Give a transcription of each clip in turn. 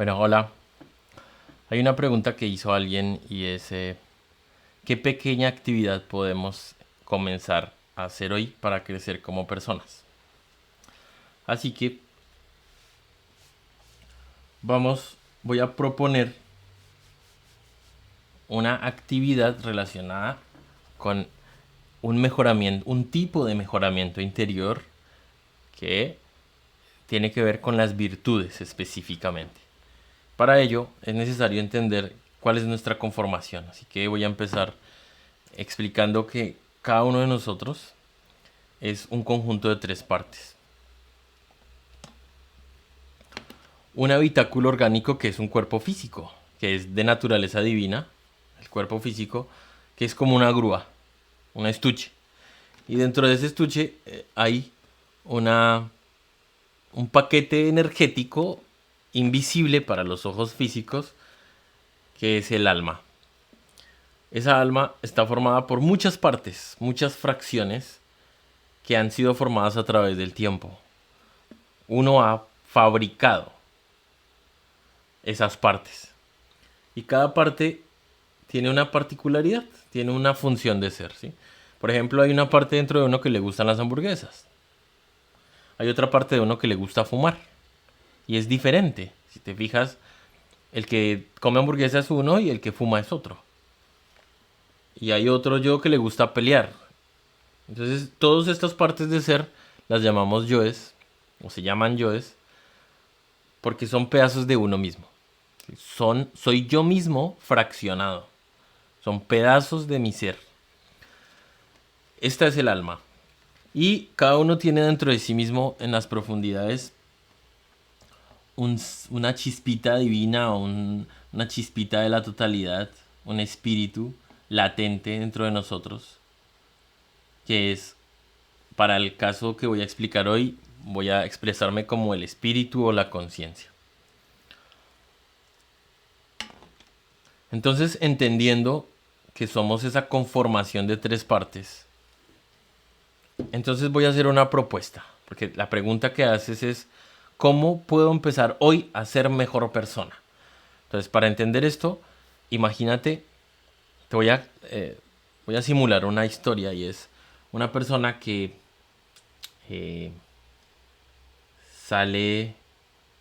Bueno, hola. Hay una pregunta que hizo alguien y es, ¿qué pequeña actividad podemos comenzar a hacer hoy para crecer como personas? Así que voy a proponer una actividad relacionada con un mejoramiento, un tipo de mejoramiento interior que tiene que ver con las virtudes específicamente. Para ello es necesario entender cuál es nuestra conformación, así que voy a empezar explicando que cada uno de nosotros es un conjunto de tres partes. Un habitáculo orgánico que es un cuerpo físico, que es de naturaleza divina, el cuerpo físico, que es como una grúa, un estuche. Y dentro de ese estuche hay una, un paquete energético invisible para los ojos físicos, que es el alma. Esa alma está formada por muchas partes, muchas fracciones que han sido formadas a través del tiempo. Uno ha fabricado esas partes. Y cada parte tiene una particularidad, tiene una función de ser, ¿sí? Por ejemplo, hay una parte dentro de uno que le gustan las hamburguesas. Hay otra parte de uno que le gusta fumar. Y es diferente. Si te fijas, el que come hamburguesa es uno y el que fuma es otro. Y hay otro yo que le gusta pelear. Entonces, todas estas partes de ser las llamamos yoes, o se llaman yoes, porque son pedazos de uno mismo. Soy yo mismo fraccionado. Son pedazos de mi ser. Esta es el alma. Y cada uno tiene dentro de sí mismo, en las profundidades, una chispita divina o una chispita de la totalidad, un espíritu latente dentro de nosotros, que es, para el caso que voy a explicar hoy, voy a expresarme como el espíritu o la conciencia. Entonces, entendiendo que somos esa conformación de tres partes, entonces voy a hacer una propuesta, porque la pregunta que haces es, ¿cómo puedo empezar hoy a ser mejor persona? Entonces, para entender esto, imagínate, te voy a simular una historia y es una persona que eh, sale,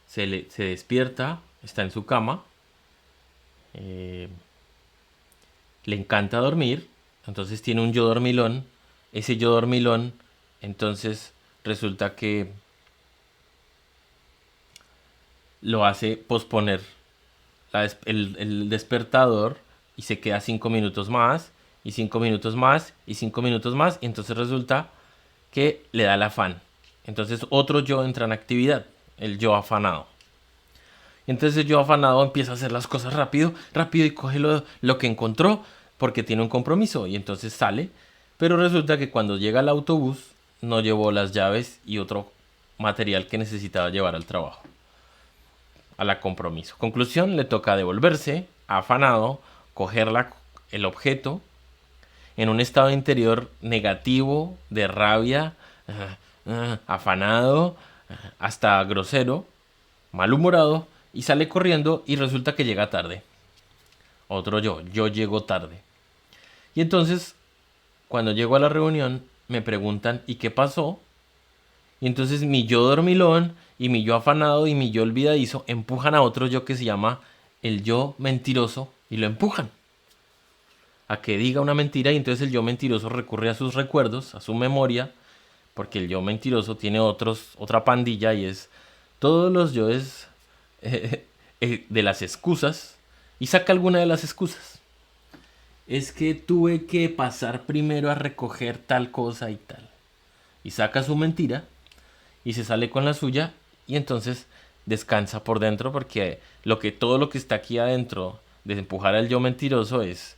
se despierta, está en su cama, eh, le encanta dormir, entonces tiene un yo dormilón, ese yo dormilón, entonces resulta que lo hace posponer el despertador y se queda 5 minutos más, y 5 minutos más, y 5 minutos más, y entonces resulta que le da el afán. Entonces otro yo entra en actividad, el yo afanado. Entonces el yo afanado empieza a hacer las cosas rápido, rápido y coge lo que encontró porque tiene un compromiso y entonces sale. Pero resulta que cuando llega al autobús no llevó las llaves y otro material que necesitaba llevar al trabajo, a la compromiso. Conclusión, le toca devolverse, afanado, coger el objeto en un estado interior negativo, de rabia, afanado, hasta grosero, malhumorado, y sale corriendo y resulta que llega tarde. Otro yo llego tarde. Y entonces, cuando llego a la reunión, me preguntan, ¿y qué pasó? Y entonces mi yo dormilón y mi yo afanado y mi yo olvidadizo empujan a otro yo que se llama el yo mentiroso y lo empujan a que diga una mentira y entonces el yo mentiroso recurre a sus recuerdos, a su memoria, porque el yo mentiroso tiene otra pandilla y es todos los yoes de las excusas y saca alguna de las excusas. Es que tuve que pasar primero a recoger tal cosa y tal. Y saca su mentira y se sale con la suya y entonces descansa por dentro porque todo lo que está aquí adentro de empujar al yo mentiroso es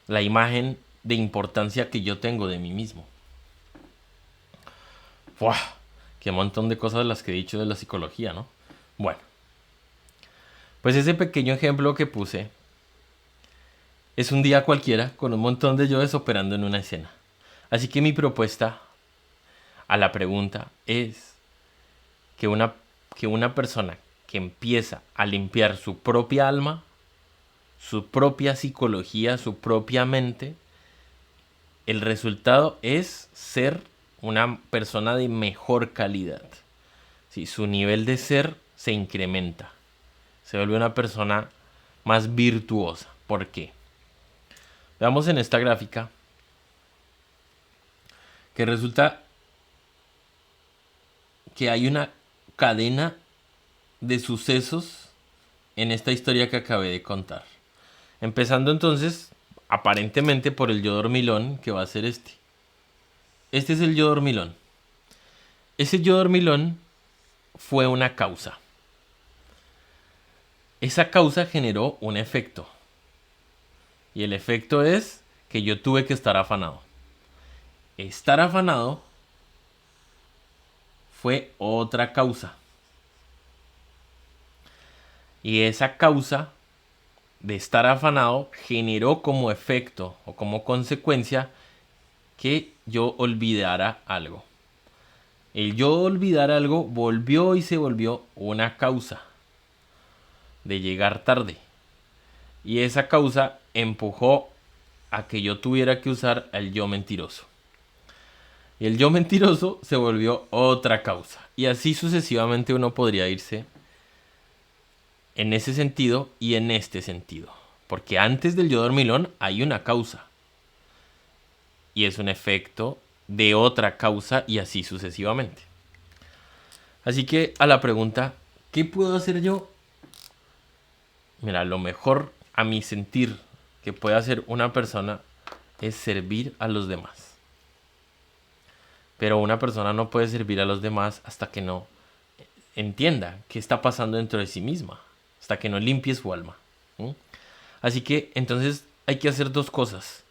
la imagen de importancia que yo tengo de mí mismo. ¡Fua! Qué montón de cosas las que he dicho de la psicología, ¿no? Bueno, pues ese pequeño ejemplo que puse es un día cualquiera con un montón de yoes operando en una escena. Así que mi propuesta a la pregunta es que una persona que empieza a limpiar su propia alma, su propia psicología, su propia mente, el resultado es ser una persona de mejor calidad. Sí, su nivel de ser se incrementa. Se vuelve una persona más virtuosa. ¿Por qué? Veamos en esta gráfica que resulta que hay una cadena de sucesos en esta historia que acabé de contar. Empezando entonces, aparentemente por el yo dormilón, que va a ser este. Este es el yo dormilón. Ese yo dormilón fue una causa. Esa causa generó un efecto. Y el efecto es que yo tuve que estar afanado. Estar afanado fue otra causa. Y esa causa de estar afanado generó como efecto o como consecuencia que yo olvidara algo. El yo olvidar algo volvió y se volvió una causa de llegar tarde. Y esa causa empujó a que yo tuviera que usar el yo mentiroso. Y el yo mentiroso se volvió otra causa. Y así sucesivamente uno podría irse en ese sentido y en este sentido. Porque antes del yo dormilón hay una causa. Y es un efecto de otra causa y así sucesivamente. Así que a la pregunta, ¿qué puedo hacer yo? Mira, lo mejor a mi sentir que puede hacer una persona es servir a los demás. Pero una persona no puede servir a los demás hasta que no entienda qué está pasando dentro de sí misma, hasta que no limpie su alma. Así que entonces hay que hacer dos cosas.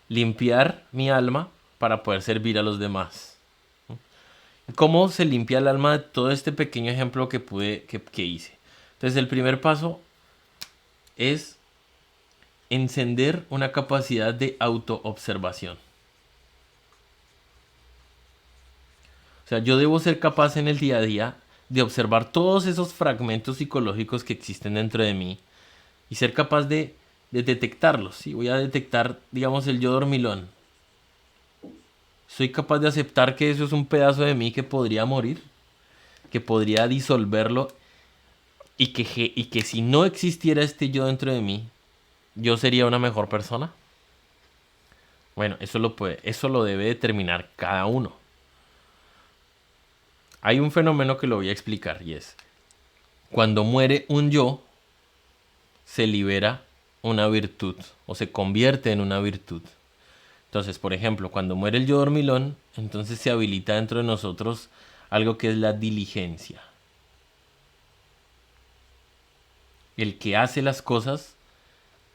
Limpiar mi alma para poder servir a los demás. ¿Cómo se limpia el alma de todo este pequeño ejemplo que hice? Entonces el primer paso es encender una capacidad de autoobservación. O sea, yo debo ser capaz en el día a día de observar todos esos fragmentos psicológicos que existen dentro de mí y ser capaz de detectarlos. ¿Sí? Voy a detectar, digamos, el yo dormilón. Soy capaz de aceptar que eso es un pedazo de mí que podría morir, que podría disolverlo y que si no existiera este yo dentro de mí, yo sería una mejor persona. Bueno, eso lo debe determinar cada uno. Hay un fenómeno que lo voy a explicar y es, cuando muere un yo, se libera una virtud o se convierte en una virtud. Entonces, por ejemplo, cuando muere el yo dormilón, entonces se habilita dentro de nosotros algo que es la diligencia. El que hace las cosas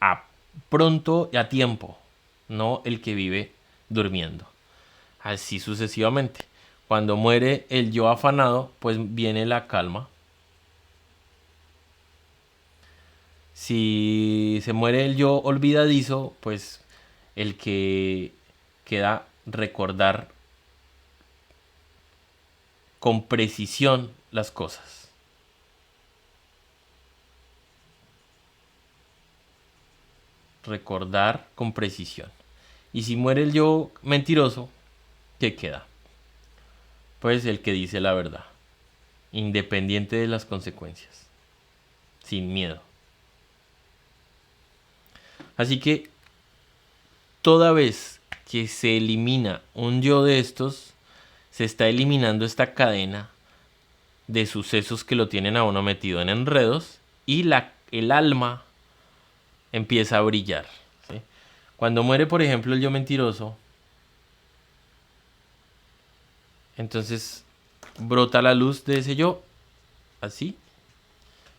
a pronto y a tiempo, no el que vive durmiendo. Así sucesivamente. Cuando muere el yo afanado, pues viene la calma. Si se muere el yo olvidadizo, pues el que queda recordar con precisión las cosas. Recordar con precisión. Y si muere el yo mentiroso, ¿qué queda? Pues el que dice la verdad, independiente de las consecuencias, sin miedo. Así que toda vez que se elimina un yo de estos, se está eliminando esta cadena de sucesos que lo tienen a uno metido en enredos y el alma empieza a brillar. ¿Sí? Cuando muere, por ejemplo, el yo mentiroso, entonces brota la luz de ese yo, así.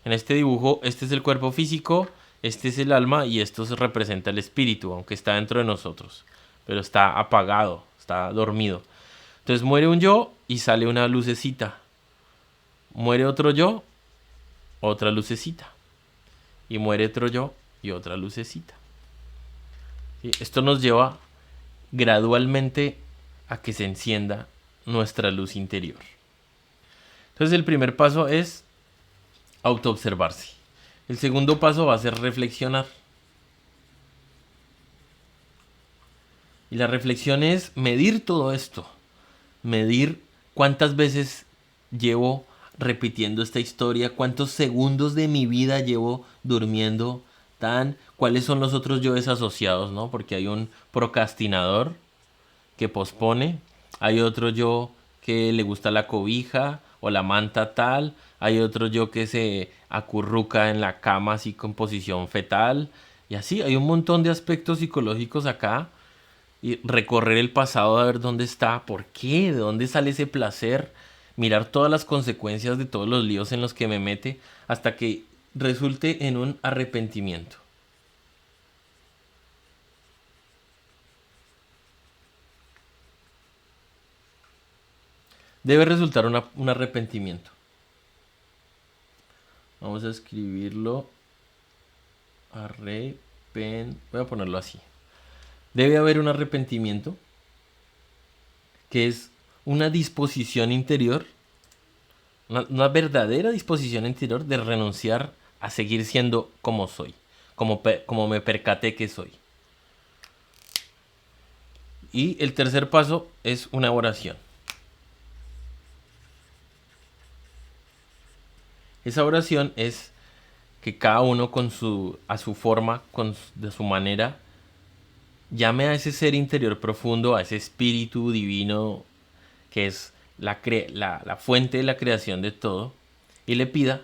En este dibujo, este es el cuerpo físico, este es el alma y esto representa el espíritu, aunque está dentro de nosotros, pero está apagado, está dormido. Entonces muere un yo y sale una lucecita. Muere otro yo, otra lucecita. Y muere otro yo y otra lucecita. ¿Sí? Esto nos lleva gradualmente a que se encienda nuestra luz interior. Entonces el primer paso es autoobservarse. El segundo paso va a ser reflexionar. Y la reflexión es medir todo esto. Medir cuántas veces llevo repitiendo esta historia, cuántos segundos de mi vida llevo durmiendo, cuáles son los otros yoes asociados, ¿no? Porque hay un procrastinador que pospone, hay otro yo que le gusta la cobija o la manta tal, hay otro yo que se acurruca en la cama así con posición fetal, y así hay un montón de aspectos psicológicos acá, y recorrer el pasado a ver dónde está, por qué, de dónde sale ese placer, mirar todas las consecuencias de todos los líos en los que me mete hasta que resulte en un arrepentimiento. Debe resultar un arrepentimiento. Vamos a escribirlo. Voy a ponerlo así. Debe haber un arrepentimiento que es una disposición interior, una verdadera disposición interior de renunciar a seguir siendo como soy, como me percaté que soy. Y el tercer paso es una oración. Esa oración es que cada uno a su forma, de su manera, llame a ese ser interior profundo, a ese espíritu divino que es la fuente de la creación de todo, y le pida,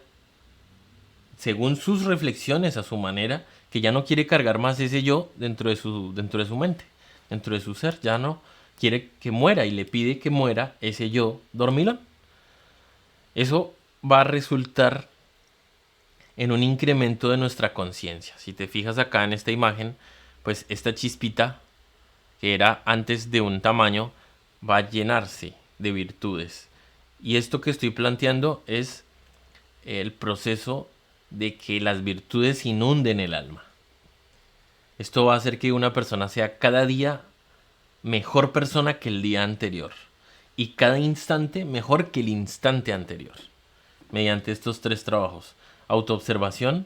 según sus reflexiones, a su manera, que ya no quiere cargar más ese yo dentro de su mente, dentro de su ser, ya no quiere que muera y le pide que muera ese yo dormilón. Eso va a resultar en un incremento de nuestra conciencia. Si te fijas acá en esta imagen, pues esta chispita que era antes de un tamaño va a llenarse de virtudes. Y esto que estoy planteando es el proceso de que las virtudes inunden el alma. Esto va a hacer que una persona sea cada día mejor persona que el día anterior y cada instante mejor que el instante anterior, mediante estos tres trabajos: autoobservación,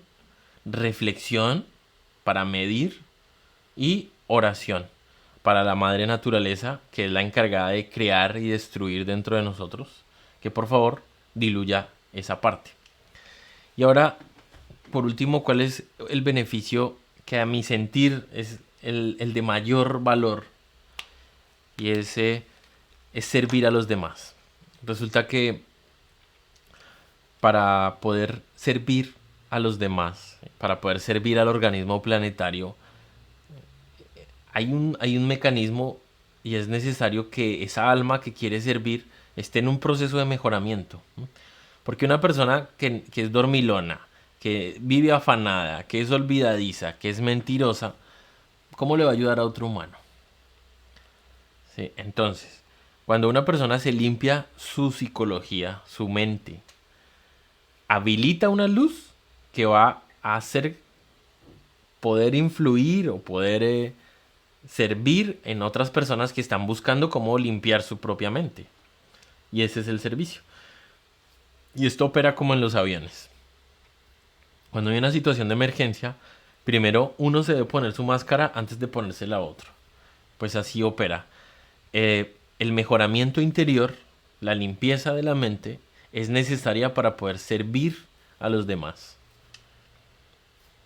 reflexión para medir y oración para la madre naturaleza, que es la encargada de crear y destruir dentro de nosotros, que por favor diluya esa parte. Y ahora, por último, ¿cuál es el beneficio que a mi sentir es el de mayor valor? Y ese es servir a los demás. Resulta que para poder servir a los demás, para poder servir al organismo planetario, hay un mecanismo, y es necesario que esa alma que quiere servir esté en un proceso de mejoramiento, ¿no? Porque una persona que es dormilona, que vive afanada, que es olvidadiza, que es mentirosa, ¿cómo le va a ayudar a otro humano? ¿Sí? Entonces, cuando una persona se limpia su psicología, su mente, habilita una luz que va a hacer poder influir o poder servir en otras personas que están buscando cómo limpiar su propia mente. Y ese es el servicio. Y esto opera como en los aviones. Cuando hay una situación de emergencia, primero uno se debe poner su máscara antes de ponérsela a otro. Pues así opera. El mejoramiento interior, la limpieza de la mente, es necesaria para poder servir a los demás.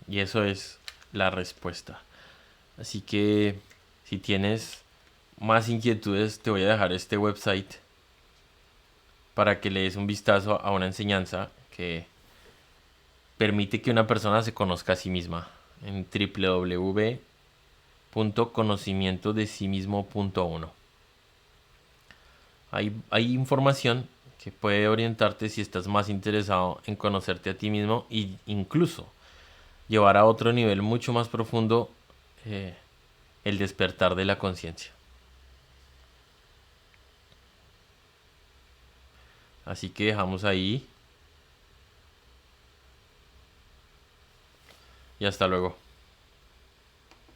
Y eso es la respuesta. Así que si tienes más inquietudes, te voy a dejar este website para que le des un vistazo a una enseñanza que permite que una persona se conozca a sí misma en www.conocimientodesimismo.1. Hay información que puede orientarte si estás más interesado en conocerte a ti mismo e incluso llevar a otro nivel mucho más profundo el despertar de la conciencia. Así que dejamos ahí y hasta luego.